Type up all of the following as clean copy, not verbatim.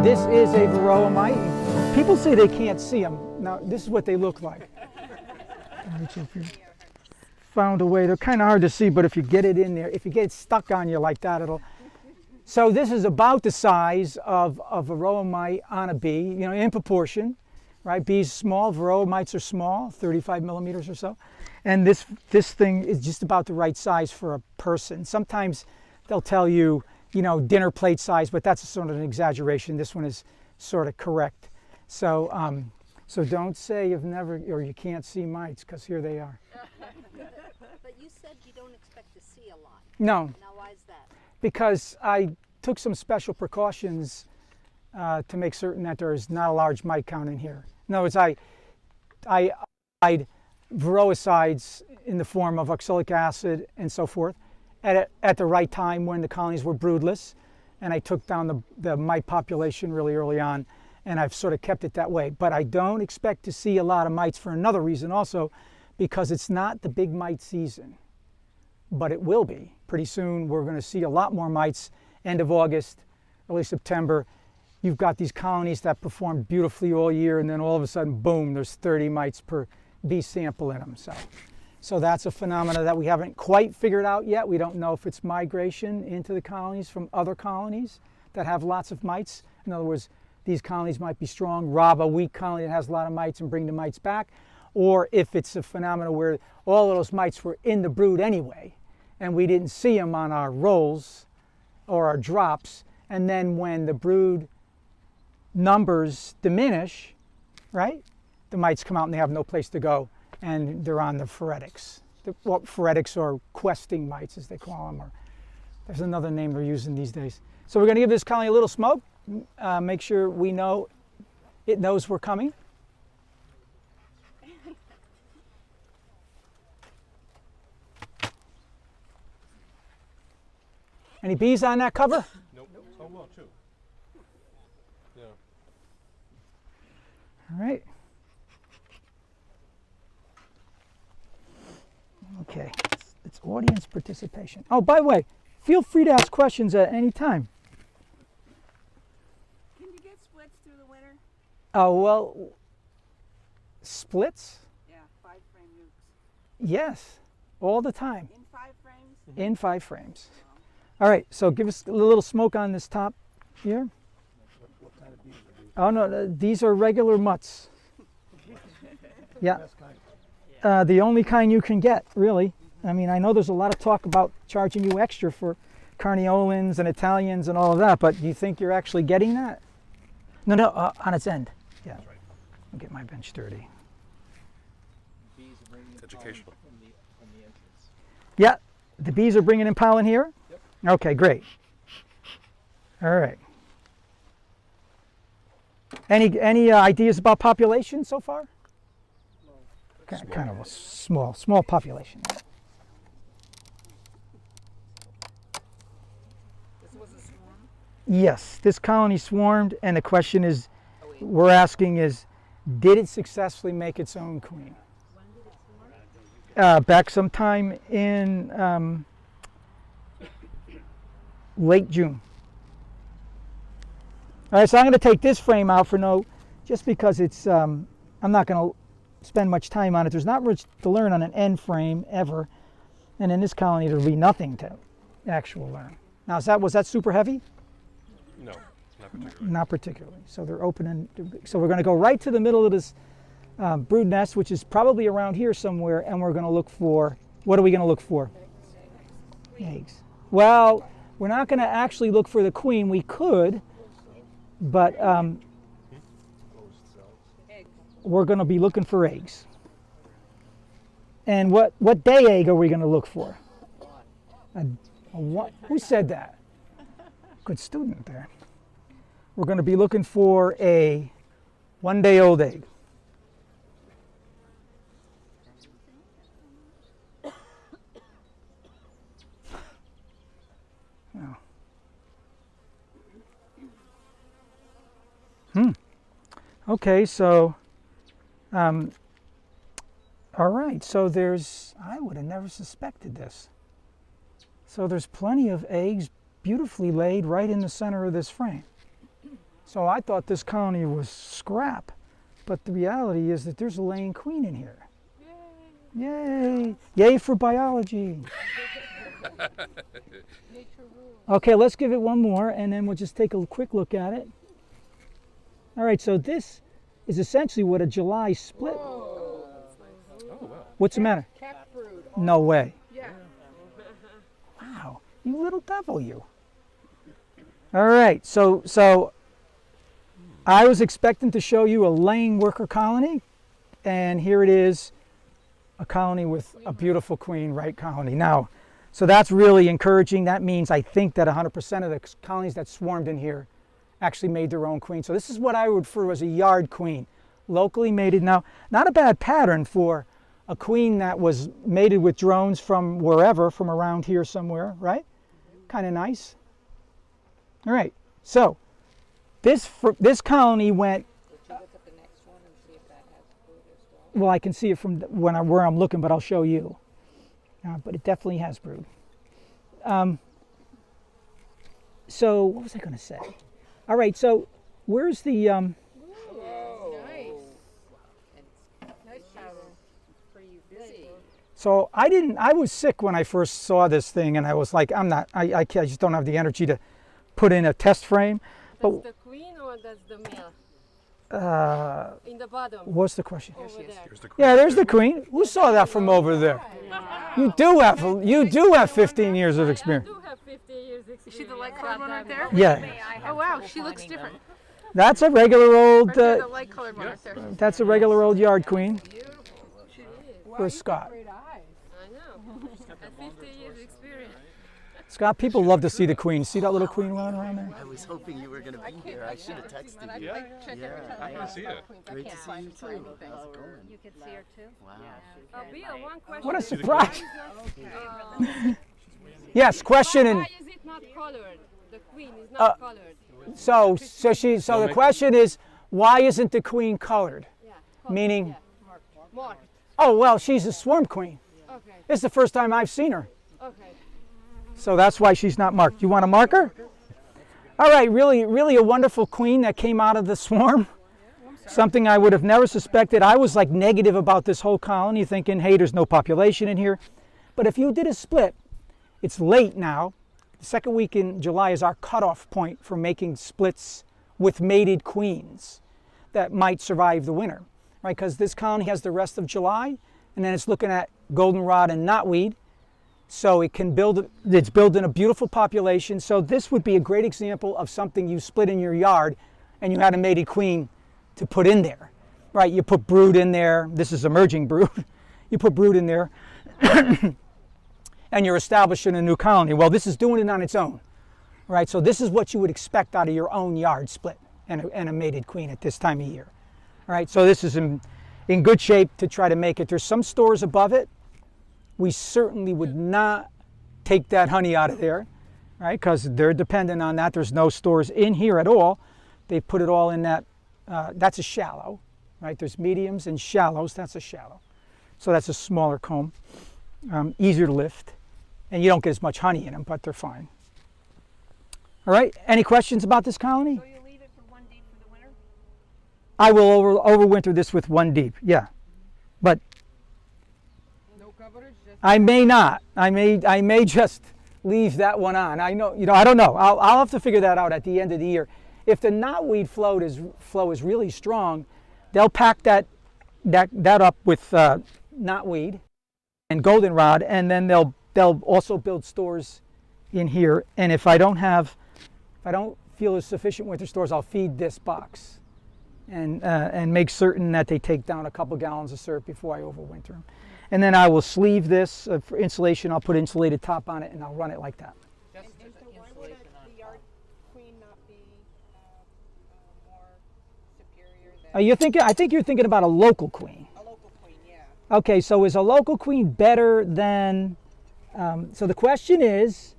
This is a Varroa mite. People say they can't see them. Now, this is what they look like. Found a way. They're kind of hard to see, but if you get it in there, if you get it stuck on you like that, it'll... So this is about the size of a Varroa mite on a bee, you know, in proportion, right? Bees small, Varroa mites are small, 35 millimeters or so. And this thing is just about the right size for a person. Sometimes they'll tell you, you know, dinner plate size, but that's sort of an exaggeration. This one is sort of correct. So, so don't say you've never, or you can't see mites, because here they are. But you said you don't expect to see a lot. No. Now why is that? Because I took some special precautions to make certain that there is not a large mite count in here. In other words, I applied Varroicides in the form of oxalic acid and so forth at the right time when the colonies were broodless, and I took down the mite population really early on, and I've sort of kept it that way. But I don't expect to see a lot of mites for another reason also, because it's not the big mite season, but it will be. Pretty soon we're going to see a lot more mites, end of August, early September. You've got these colonies that perform beautifully all year, and then all of a sudden, boom, there's 30 mites per bee sample in them. So that's a phenomena that we haven't quite figured out yet. We don't know if it's migration into the colonies from other colonies that have lots of mites. In other words, these colonies might be strong, rob a weak colony that has a lot of mites and bring the mites back, or if it's a phenomena where all of those mites were in the brood anyway, and we didn't see them on our rolls or our drops, and then when the brood numbers diminish, right, the mites come out and they have no place to go, and they're on the phoretics. Well, phoretics or questing mites, as they call them, or there's another name they're using these days. So we're going to give this colony a little smoke, make sure we know it knows we're coming. Any bees on that cover? Nope. Oh, well, too. Yeah. All right. Okay, it's audience participation. Oh, by the way, feel free to ask questions at any time. Can you get splits through the winter? Oh, well, splits? Yeah, 5-frame nukes. Yes, all the time. In 5 frames? In 5 frames. All right, so give us a little smoke on this top here. What kind of bees are these? Oh, no, these are regular mutts. Yeah. The only kind you can get, really. I mean, I know there's a lot of talk about charging you extra for Carniolans and Italians and all of that, but do you think you're actually getting that? No, no, on its end. Yeah. That's right. I'll get my bench dirty. It's educational. From the entrance. Yeah, the bees are bringing in pollen here? Yep. Okay, great. All right. Any ideas about population so far? Kind of a small population. This was a swarm? Yes, this colony swarmed, and the question is, we're asking is, did it successfully make its own queen? When did it swarm? Back sometime in late June. All right, so I'm going to take this frame out for just because it's, I'm not going to spend much time on it. There's not much to learn on an end frame ever, and in this colony there'll be nothing to actual learn. Now, was that super heavy? No, not particularly. Not particularly. So they're open, and so we're going to go right to the middle of this brood nest, which is probably around here somewhere, and we're going to look for, what are we going to look for? Eggs. Well, we're not going to actually look for the queen. We could, but we're going to be looking for eggs. And what day egg are we going to look for? A what? Who said that? Good student there. We're going to be looking for a 1-day-old egg. Oh. Okay, so all right, so I would have never suspected this. So there's plenty of eggs beautifully laid right in the center of this frame. So I thought this colony was scrap, but the reality is that there's a laying queen in here. Yay! Yay for biology. Okay, let's give it one more and then we'll just take a quick look at it. All right, so this is essentially what a July split. Oh, wow. What's the matter? Cat brood. No way. Yeah. Wow, you little devil, you. All right, so I was expecting to show you a laying worker colony, and here it is, a colony with a beautiful queen, right colony. Now, so that's really encouraging. That means I think that 100% of the colonies that swarmed in here actually made their own queen. So this is what I would refer to as a yard queen, locally mated. Now, not a bad pattern for a queen that was mated with drones from wherever, from around here somewhere, right? Kind of nice. All right, so this colony went. Would you look at the next one and see if that has brood as well? Well, I can see it from where I'm looking, but I'll show you. But it definitely has brood. So what was I going to say? All right, so where's the? Whoa. Nice. Nice pattern. Pretty busy. So I was sick when I first saw this thing, and I was like, I just don't have the energy to put in a test frame. That's But the queen or that's the male? In the bottom. what's the question? Over there. Here's the queen. Yeah, there's the queen. Who saw that from over there? You do have 15 years of I experience. do have 50 years experience. Is she the light colored one right there? Yeah, Oh wow, she looks different. that's a regular old. Right there, the light colored one right there. That's a regular old yard queen. She is. Where's Scott? I know. And 50 years experience. Scott, people love to see the queen. See that little queen running around there? I was hoping you were going to be here. I should have texted you. Yeah, Check every time. I can see it. Great to see you too. anything. How's it going? You can see her too? Wow. Bill, one question. What a surprise! Uh, Yes, question why and is it not colored? The queen is not colored. so the question is, why isn't the queen colored? Yeah. Meaning, Marked. oh well, she's a swarm queen. Okay. It's the first time I've seen her, Okay. so that's why she's not marked. You want to mark her? All right, really a wonderful queen that came out of the swarm. Something I would have never suspected. I was like negative about this whole colony, thinking, hey, there's no population in here. But if you did a split, it's late now. The second week in July is our cutoff point for making splits with mated queens that might survive the winter, right? Because this colony has the rest of July, and then it's looking at goldenrod and knotweed. So it can it's building a beautiful population. So this would be a great example of something you split in your yard and you had a mated queen to put in there, right? You put brood in there. This is emerging brood. You put brood in there and you're establishing a new colony. Well, this is doing it on its own, right? So this is what you would expect out of your own yard split and a mated queen at this time of year, all right? So this is in good shape to try to make it. There's some stores above it. We certainly would not take that honey out of there, right? Because they're dependent on that. There's no stores in here at all. They put it all in that. That's a shallow, right? There's mediums and shallows. That's a shallow. So that's a smaller comb, easier to lift. And you don't get as much honey in them, but they're fine. All right, any questions about this colony? So you leave it for one deep for the winter? I will overwinter this with one deep, yeah. But No coverage, just I may not. I may just leave that one on. I don't know. I'll have to figure that out at the end of the year. If the knotweed flow is really strong, they'll pack that up with knotweed and goldenrod, and then they'll also build stores in here. And if I don't feel there's sufficient winter stores, I'll feed this box and make certain that they take down a couple gallons of syrup before I overwinter them. And then I will sleeve this for insulation. I'll put insulated top on it, and I'll run it like that. and so why would the yard queen not be more superior than I think you're thinking about a local queen. a local queen? Yeah. Okay, so is a local queen better than? So the question is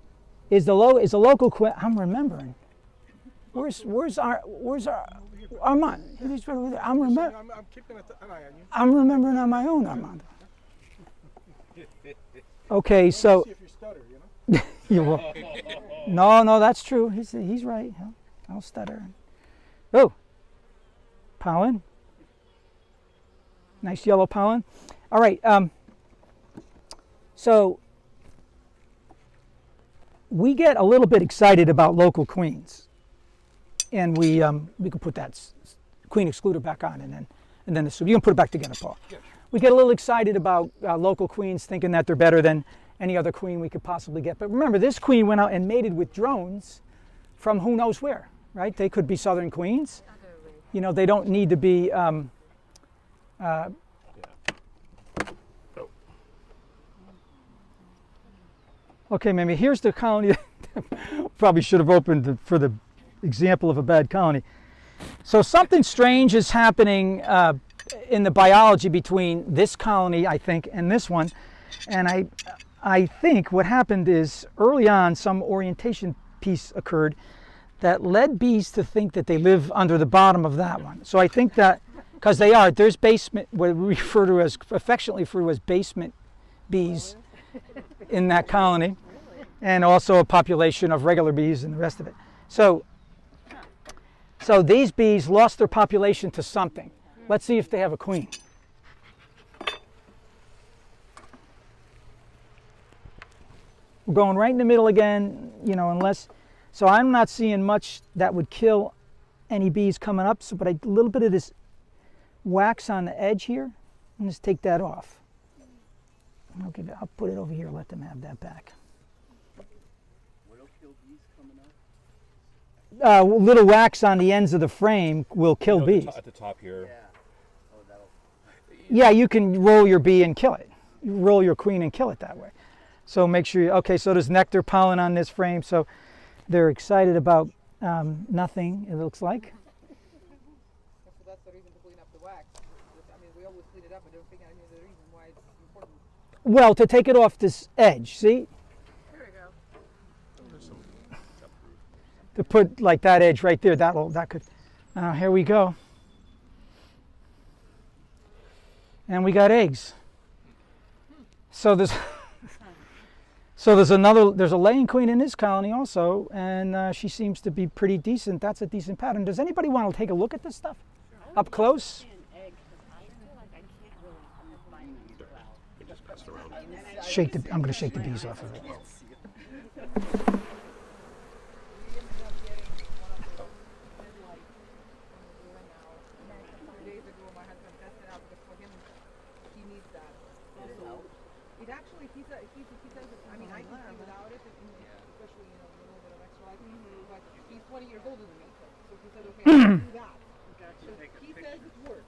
a local queen? I'm remembering. Where's Armand? He's right over there. I'm keeping an eye on you. I'm remembering on my own, Armand. Okay, so See if you stutter, you know? you will. No, that's true. He's right. I'll stutter. Oh, pollen. Nice yellow pollen. All right. So we get a little bit excited about local queens, and we can put that queen excluder back on, and then you can put it back together, Paul. Yeah, sure. We get a little excited about local queens, thinking that they're better than any other queen we could possibly get. But remember, this queen went out and mated with drones from who knows where, right? They could be southern queens. You know, they don't need to be. Okay, Mimi, here's the colony. Probably should have opened for the example of a bad colony. So something strange is happening in the biology between this colony, I think, and this one. And I think what happened is early on some orientation piece occurred that led bees to think that they live under the bottom of that one. So I think that, because there's basement, what we refer to as, affectionately refer to as basement bees in that colony, and also a population of regular bees and the rest of it. So these bees lost their population to something. Let's see if they have a queen. We're going right in the middle again, you know, so I'm not seeing much that would kill any bees coming up, but a little bit of this wax on the edge here, and just take that off. I'll put it over here, let them have that back. What'll kill bees coming up? Little wax on the ends of the frame will kill bees. At the top here. Yeah. Oh, that'll. Yeah, you can roll your bee and kill it. You roll your queen and kill it that way. So make sure okay, so there's nectar pollen on this frame, so they're excited about nothing, it looks like. So that's the reason to clean up the wax. I mean, we always clean it up, but I don't think I knew the reason why it's important. Well, to take it off this edge, see? Here we go. To put like that edge right there, that could, here we go. And we got eggs. So there's there's a laying queen in this colony also, and she seems to be pretty decent. That's a decent pattern. Does anybody want to take a look at this stuff up close? Just pass it around. I'm going to shake the bees off of it. Days ago, my husband tested out because for him, he needs that. Also, it actually, he says, I mean, I can see without it, especially, you know, a little bit of extra light, but he's 20 years older than me, so he said, okay, I can do that. So he says it works.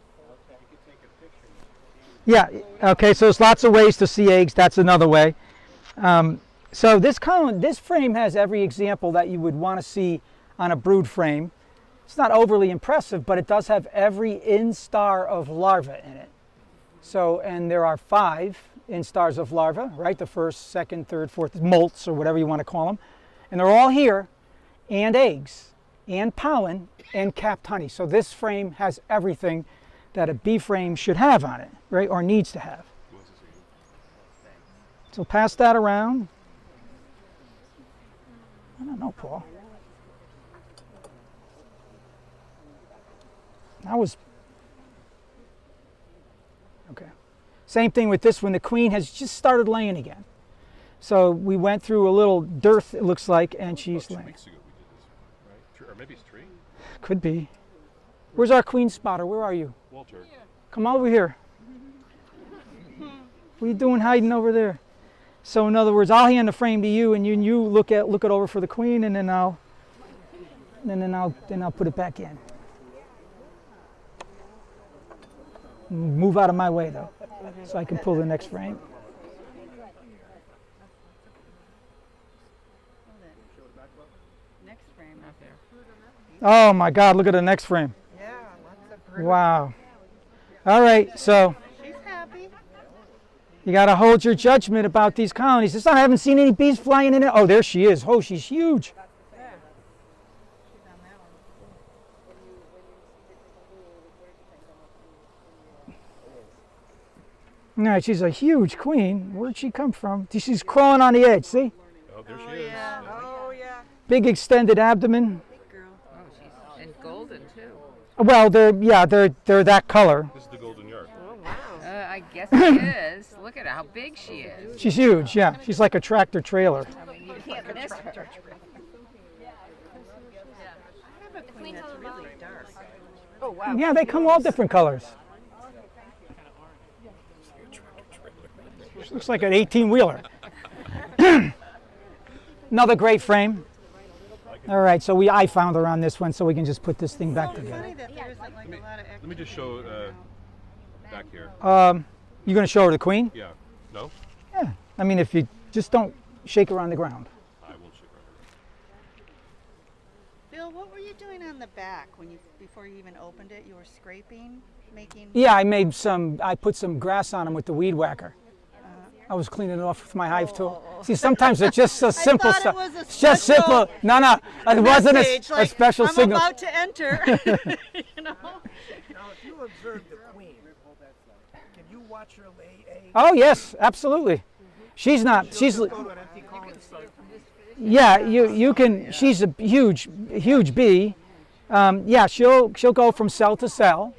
Yeah, okay, so there's lots of ways to see eggs. That's another way. So this frame has every example that you would want to see on a brood frame. It's not overly impressive, but it does have every instar of larva in it. So, and there are 5 instars of larvae, right? The first, second, third, fourth, molts, or whatever you want to call them. And they're all here, and eggs, and pollen, and capped honey. So this frame has everything that a bee frame should have on it, right? Or needs to have. So pass that around. I don't know, Paul. That was okay. Same thing with this one. The queen has just started laying again. So we went through a little dearth, it looks like, and she's About 2 laying. weeks ago we did this, right? Or maybe it's 3. Could be. Where's our queen spotter? Where are you? Walter. Come over here. What are you doing hiding over there? So in other words, I'll hand the frame to you, and you look it over for the queen, and then I'll put it back in. Move out of my way though, so I can pull the next frame. Next frame out there. Oh my God! Look at the next frame. Yeah, lots of brood. Wow. All right, so She's happy. you got to hold your judgment about these colonies. It's not, I haven't seen any bees flying in it. Oh, there she is. Oh, she's huge. All right, she's a huge queen. Where'd she come from? She's crawling on the edge, see? Oh, there she is. Oh, yeah. Big extended abdomen. Big girl. Oh, she's and golden too. Well, they're that color. This is the golden yard. Oh, wow. I guess it is. Look at how big she is. She's huge, yeah. She's like a tractor trailer. I mean, you can't miss her. Oh, wow. Yeah, they come all different colors. She looks like an 18-wheeler. Another great frame. All right, so I found her on this one, so we can just put this thing back together. Funny that there isn't like a lot of Let me just show back here. You going to show her the queen? Yeah. No? Yeah. I mean, if you just don't shake her on the ground. I won't shake her. Bill, what were you doing on the back before you even opened it? You were scraping, making. Yeah, I put some grass on them with the weed whacker. I was cleaning it off with my hive tool. See, sometimes it's just so simple thought it stuff. was a It's just special simple. No, it wasn't message, a like, special I'm signal. about to enter. You know. Now, if you observe the queen, can you watch her lay eggs? Oh yes, absolutely. She's not. She's. Go to an empty colony site. Yeah, you can. She's a huge bee. Yeah, she'll go from cell to cell.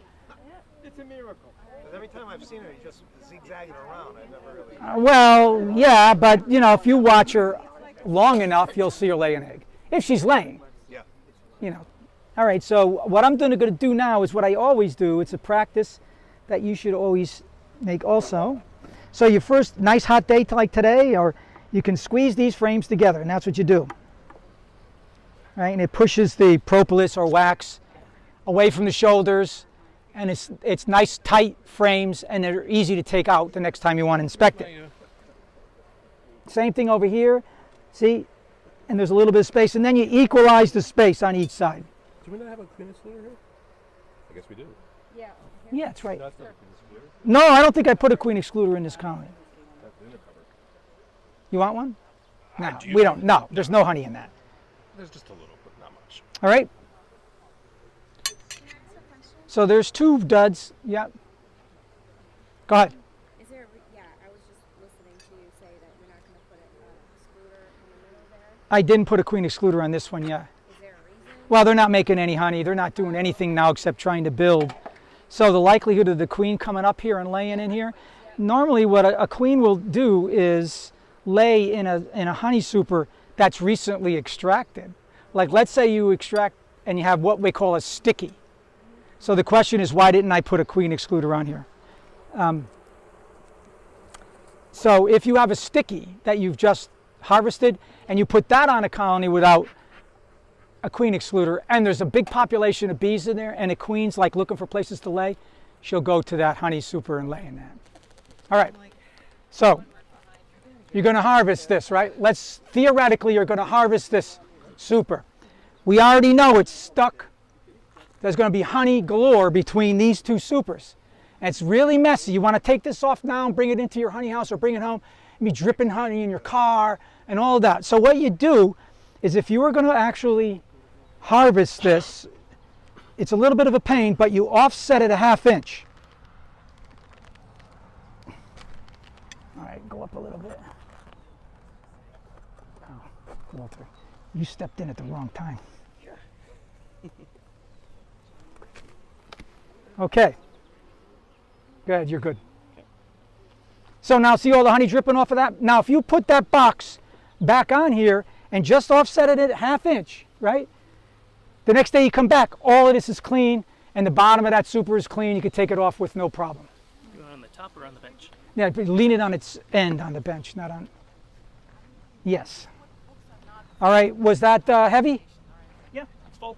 It's a miracle. 'Cause every time I've seen her, she's just zigzagging around. I never really. Well, yeah, but if you watch her long enough, you'll see her lay an egg. If she's laying, Yeah. All right, so what I'm going to do now is what I always do. It's a practice that you should always make also. So your first nice hot day like today, or you can squeeze these frames together, and that's what you do. Right, and it pushes the propolis or wax away from the shoulders, and it's nice tight frames, and they're easy to take out the next time you want to inspect it. Same thing over here, see, and there's a little bit of space, and then you equalize the space on each side. Do we not have a queen excluder here? I guess we do. Yeah, that's right. That's not a queen excluder. No, I don't think I put a queen excluder in this colony. That's in the cover. You want one? No, we don't. No, there's no honey in that. There's just a little, but not much. All right. So there's two duds. Yeah. Go ahead. Is there, I was just listening to you say that you're not going to put an excluder in the middle there. I didn't put a queen excluder on this one yet. Is there a reason? Well, they're not making any honey. They're not doing anything now except trying to build. So the likelihood of the queen coming up here and laying in here, normally what a queen will do is lay in a honey super that's recently extracted. Like let's say you extract and you have what we call a sticky. So the question is, why didn't I put a queen excluder on here? So if you have a sticky that you've just harvested and you put that on a colony without a queen excluder, and there's a big population of bees in there and a queen's like looking for places to lay, she'll go to that honey super and lay in that. All right, so you're going to harvest this, right? Theoretically, you're going to harvest this super. We already know it's stuck. There's going to be honey galore between these two supers. And it's really messy. You want to take this off now and bring it into your honey house or bring it home and be dripping honey in your car and all of that. So what you do is if you were going to actually harvest this, it's a little bit of a pain, but you offset it a 1/2 inch. All right, go up a little bit. Oh, Walter, you stepped in at the wrong time. Okay. Good, you're good. So now see all the honey dripping off of that? Now if you put that box back on here and just offset it at a 1/2 inch, right? The next day you come back, all of this is clean and the bottom of that super is clean. You can take it off with no problem. You want it on the top or on the bench? Yeah, but lean it on its end on the bench, not on. Yes. All right, was that heavy? Yeah, it's full.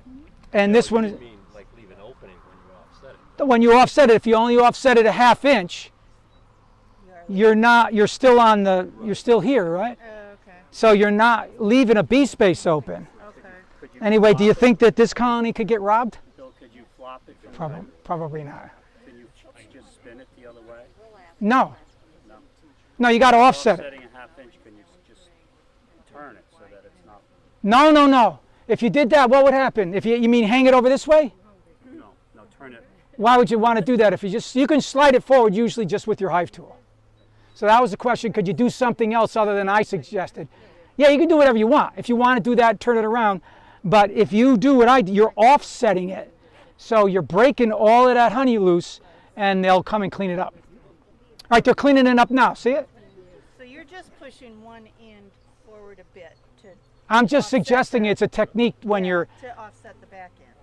And this one, You mean like leave an opening when you offset it? when you offset it, if you only offset it a 1/2 inch, you're still here, right? Okay. So you're not leaving a bee space open. Okay. Anyway, do you think that this colony could get robbed? Bill, could you flop it? Probably not. Can you just spin it the other way? No. No. No, you got to offset it. Offsetting a 1/2 inch, can you just turn it so that it's not? No. If you did that, what would happen? If you mean hang it over this way? No, turn it. Why would you want to do that? If you can slide it forward usually just with your hive tool. So that was the question. Could you do something else other than I suggested? Yeah, you can do whatever you want. If you want to do that, turn it around. But if you do what I do, you're offsetting it So you're breaking all of that honey loose, and they'll come and clean it up. All right, they're cleaning it up now. See it? So you're just pushing one end forward a bit to I'm just offset suggesting the- it's a technique when yeah, you're, to offset the back end,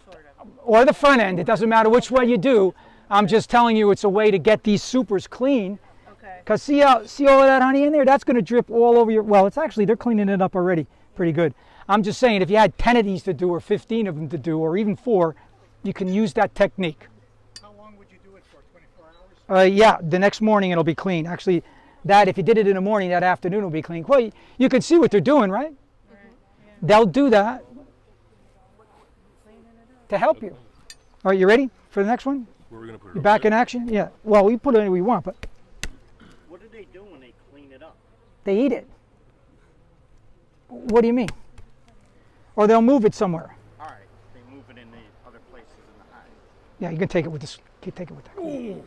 sort of. or the front end. It doesn't matter which way you do. I'm just telling you it's a way to get these supers clean. Okay. Because see all of that honey in there? That's going to drip all over your, well, it's actually, they're cleaning it up already pretty good. I'm just saying if you had 10 of these to do or 15 of them to do or even 4, you can use that technique. How long would you do it for? 24 hours? Yeah, the next morning it'll be clean. Actually, that if you did it in the morning, that afternoon will be clean. Well, you can see what they're doing, right? They'll do that to help you. All right, you ready for the next one? Where are we going to put it? You back in action? Yeah. Well, we put it anywhere we want, but What do they do when they clean it up? they eat it. What do you mean? Or they'll move it somewhere. All right, they move it in the other places in the hive. Yeah, you can take it with this. You can take it with that. Oh,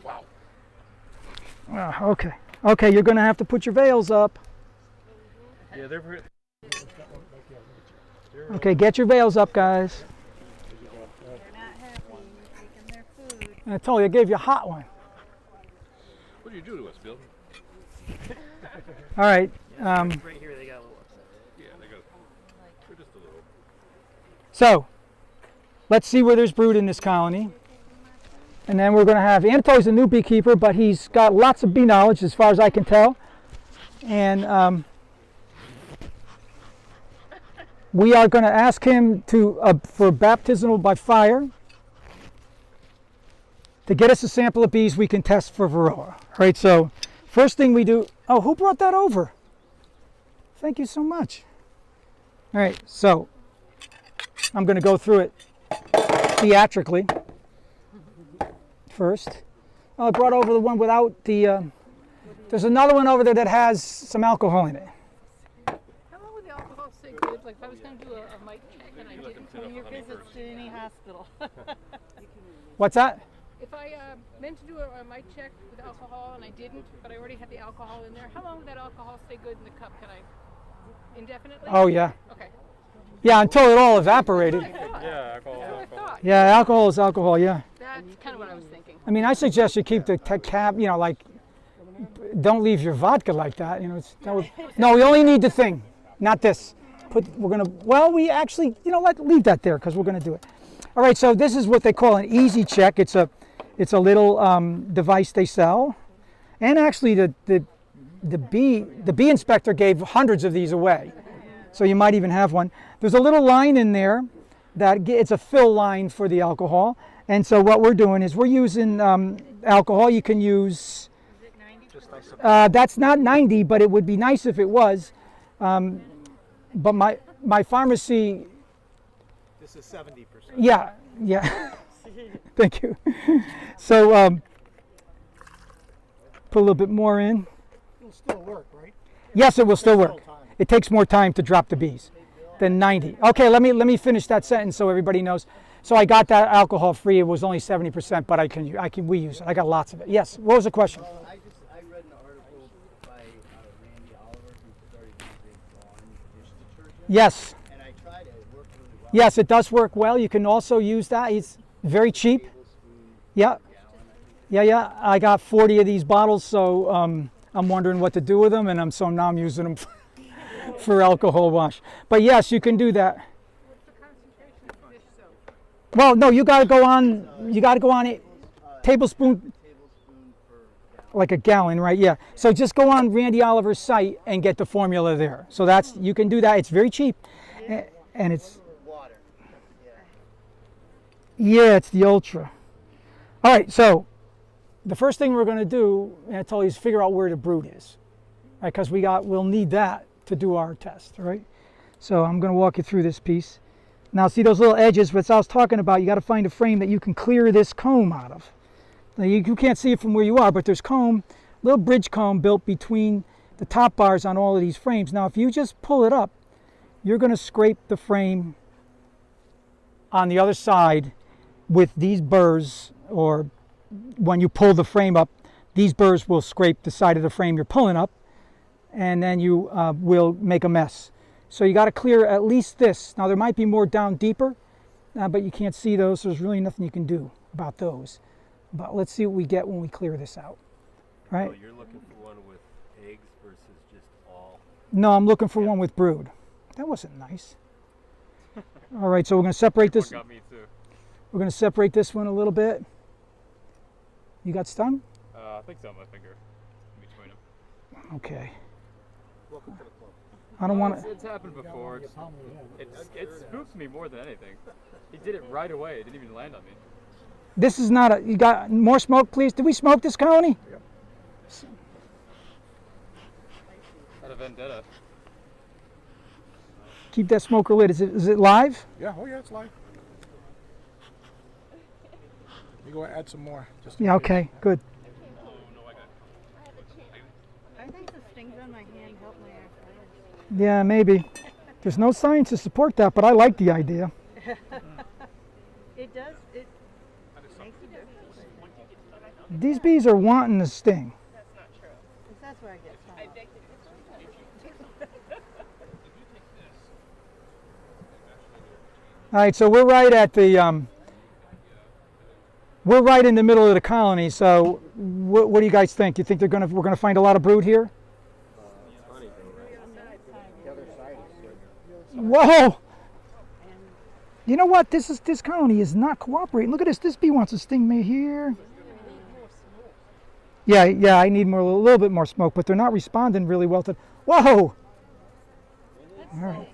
wow. Okay. Okay, you're going to have to put your veils up. Yeah, they're very... Okay, get your veils up, guys. They're not happy. You're taking their food. I told you, I gave you a hot one. What do you do to us, Bill? All right. Right here, they got a little upset. Yeah, they're just a little... So, let's see where there's brood in this colony. And then we're going to have, Anatoly's a new beekeeper, but he's got lots of bee knowledge as far as I can tell. And we are going to ask him to for baptismal by fire to get us a sample of bees we can test for Varroa. All right, so first thing we do, oh, who brought that over? Thank you so much. All right, so I'm going to go through it theatrically first. Oh, I brought over the one without the, there's another one over there that has some alcohol in it. How long would the alcohol stay good? Like if I was going to do a mite check and I didn't. For your visits to any hospital. What's that? If I meant to do a mite check with alcohol and I didn't, but I already had the alcohol in there, how long would that alcohol stay good in the cup? Can I indefinitely? Oh, yeah. Okay. Yeah, until it all evaporated. Yeah, alcohol, That's what I alcohol. thought. Yeah, alcohol is alcohol, yeah. That's kind of what I was thinking. I mean, I suggest you keep the cap, you know, like, don't leave your vodka like that. You know, no, we only need the thing, not this. We're going to, well, we actually, you know, leave that there because we're going to do it. All right, so this is what they call an easy check. It's a little device they sell. And actually, the bee inspector gave hundreds of these away. So you might even have one. There's a little line in there that it's a fill line for the alcohol. And so what we're doing is we're using alcohol. You can use, that's not 90, but it would be nice if it was. But my pharmacy. This is 70%. Yeah. Thank you. So put a little bit more in. It'll still work, right? Yes, it will still Still work. time. It takes more time to drop the bees than 90. Okay, let me finish that sentence so everybody knows. So I got that alcohol free. It was only 70%, but we use it. I got lots of it. Yes. What was the question? I read an article by Randy Oliver who started using lawn dish detergent. Yes. And I tried it. It worked really well. Yes, it does work well. You can also use that. It's very cheap. Yeah. Yeah. I got 40 of these bottles, so I'm wondering what to do with them, and now I'm using them for alcohol wash. But yes, you can do that. What's the concentration of dish soap? Well, no, you got to go on it. Tablespoon, like a gallon, right? Yeah. So just go on Randy Oliver's site and get the formula there. So you can do that. It's very cheap, and it's. Water. Yeah, it's the Ultra. All right, so the first thing we're going to do, I told you, is figure out where the brood is, right? Because we'll need that to do our test, all right? So I'm going to walk you through this piece. Now, see those little edges, what I was talking about, you got to find a frame that you can clear this comb out of. Now, you can't see it from where you are, but there's little bridge comb built between the top bars on all of these frames. Now, if you just pull it up, you're going to scrape the frame on the other side with these burrs, or when you pull the frame up, these burrs will scrape the side of the frame you're pulling up, and then you will make a mess. So you got to clear at least this. Now there might be more down deeper, but you can't see those, so there's really nothing you can do about those. But let's see what we get when we clear this out. Right? Oh, you're looking for one with eggs versus just all. No, I'm looking for one with brood. That wasn't nice. All right, so we're going to separate this. Got me too. We're going to separate this one a little bit. You got stung? I think so on my finger. In between them. Okay. Welcome to the club. I don't want to. It's happened before. It spooked me more than anything. He did it right away. It didn't even land on me. This is not a. You got more smoke, please? Did we smoke this colony? Yep. Out of vendetta. Keep that smoker lit. Is it live? Yeah, oh yeah, it's live. You go add some more. Just Yeah, okay, good. I think the stings on my hand help my arthritis. Yeah, maybe. There's no science to support that, but I like the idea. It does. It makes a difference. These bees are wanting to sting. 'Cause that's where I get stung. All right, so we're right at the. We're right in the middle of the colony. So, what do you guys think? You think we're gonna find a lot of brood here? Whoa! You know what? This colony is not cooperating. Look at this. This bee wants to sting me here. Yeah. I need a little bit more smoke, but they're not responding really well to. Whoa! All right.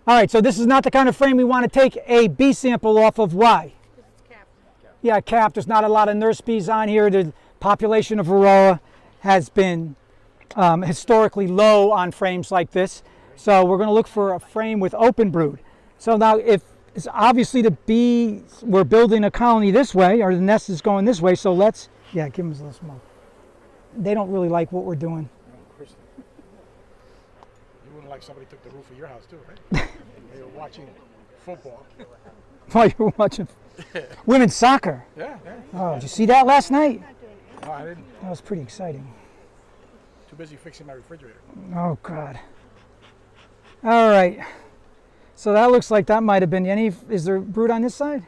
All right, so this is not the kind of frame we want to take a bee sample off of. Why? Yeah, capped. There's not a lot of nurse bees on here. The population of Varroa has been historically low on frames like this. So we're going to look for a frame with open brood. So now if it's obviously the bees, we're building a colony this way, or the nest is going this way, so let's, give them a little smoke. They don't really like what we're doing. You wouldn't like somebody took the roof of your house too, right? They were watching football. While you were watching women's soccer. Yeah. Oh, did you see that last night? No, I didn't. That was pretty exciting. Too busy fixing my refrigerator. Oh, God. All right. So that looks like that might have been is there brood on this side?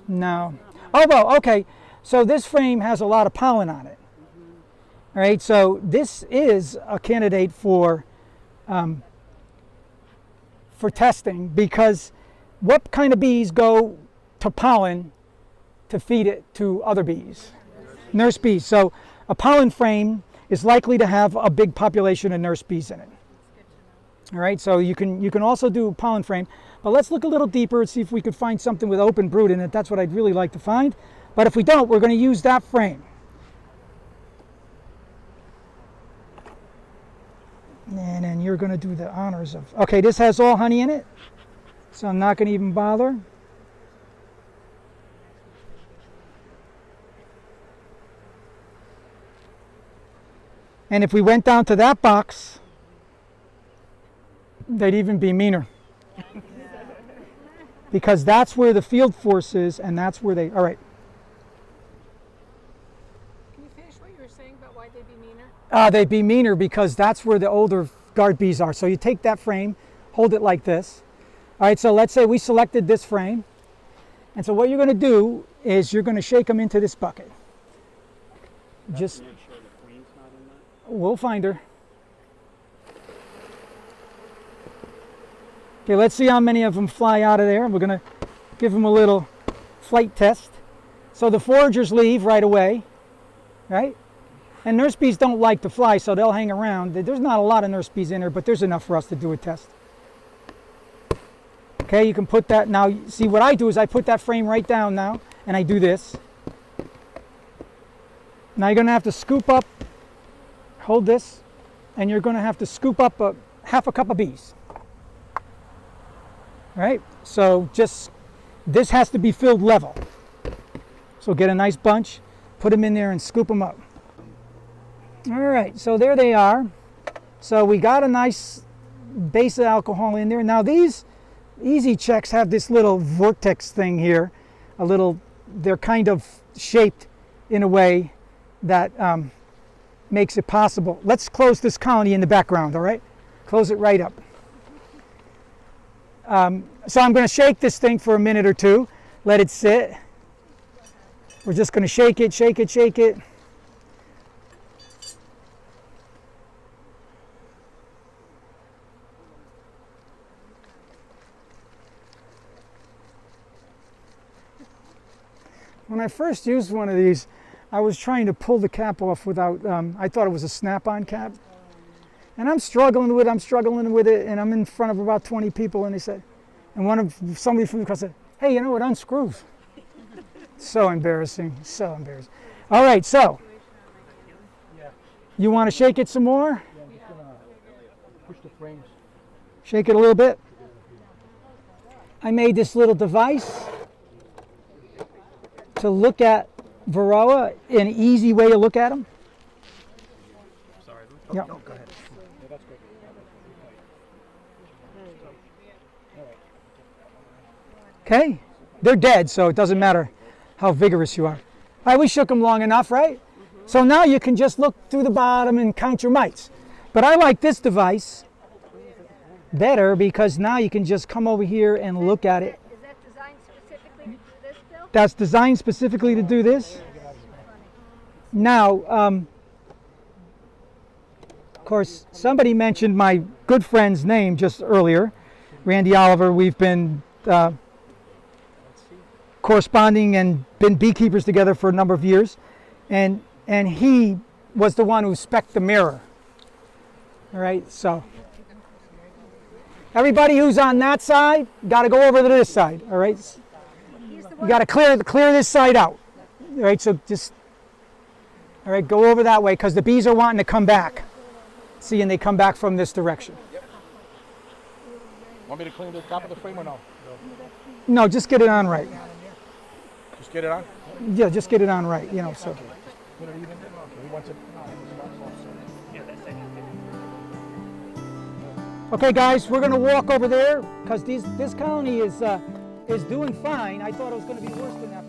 No. Oh, well, okay. So this frame has a lot of pollen on it. All right, so this is a candidate for testing, because what kind of bees go to pollen to feed it to other bees? Nurse bees. So a pollen frame is likely to have a big population of nurse bees in it. All right, so you can also do a pollen frame, but let's look a little deeper and see if we could find something with open brood in it. That's what I'd really like to find. But if we don't, we're going to use that frame. And then you're going to do the honors of. Okay, this has all honey in it, so I'm not going to even bother. And if we went down to that box, they'd even be meaner. Because that's where the field force is, and that's where they. All right. Can you finish what you were saying about why they'd be meaner? They'd be meaner because that's where the older guard bees are. So you take that frame, hold it like this. All right, so let's say we selected this frame. And so what you're going to do is you're going to shake them into this bucket. Just, we'll find her. Okay, let's see how many of them fly out of there. We're going to give them a little flight test. So the foragers leave right away, right? And nurse bees don't like to fly, so they'll hang around. There's not a lot of nurse bees in there, but there's enough for us to do a test. Okay, you can put that, now see what I do is I put that frame right down now, and I do this. Now you're going to have to scoop up, hold this, and you're going to have to scoop up half a cup of bees. All right, so this has to be filled level. So get a nice bunch, put them in there and scoop them up. All right, so there they are. So we got a nice base of alcohol in there. Now these Easy Checks have this little vortex thing here. They're kind of shaped in a way that makes it possible. Let's close this colony in the background, all right? Close it right up. So I'm going to shake this thing for a minute or two, let it sit. We're just going to shake it, shake it, shake it. When I first used one of these, I was trying to pull the cap off without, I thought it was a snap-on cap. And I'm struggling with it, and I'm in front of about 20 people, and they said, and somebody from the class said, hey, you know, it unscrews. So embarrassing, so embarrassing. All right, so, you want to shake it some more? Yeah, I'm just gonna push the frames. Shake it a little bit. I made this little device to look at Varroa, an easy way to look at them. Sorry. Yeah. No, go ahead. Yeah, that's good. Okay, they're dead, so it doesn't matter how vigorous you are. All right, we shook them long enough, right? So now you can just look through the bottom and count your mites. But I like this device better because now you can just come over here and look at it. Is that designed specifically to do this, Bill? That's designed specifically to do this. Now, of course, somebody mentioned my good friend's name just earlier, Randy Oliver. We've been corresponding and been beekeepers together for a number of years, and he was the one who spec'd the mirror. All right, so everybody who's on that side got to go over to this side. All right, you got to clear this side out. All right, so just go over that way because the bees are wanting to come back. See, and they come back from this direction. Want me to clean the top of the frame or no? No, just get it on right. Just get it on? Yeah, just get it on right, you know, so. Okay, guys, we're going to walk over there because this colony is doing fine. I thought it was going to be worse than that.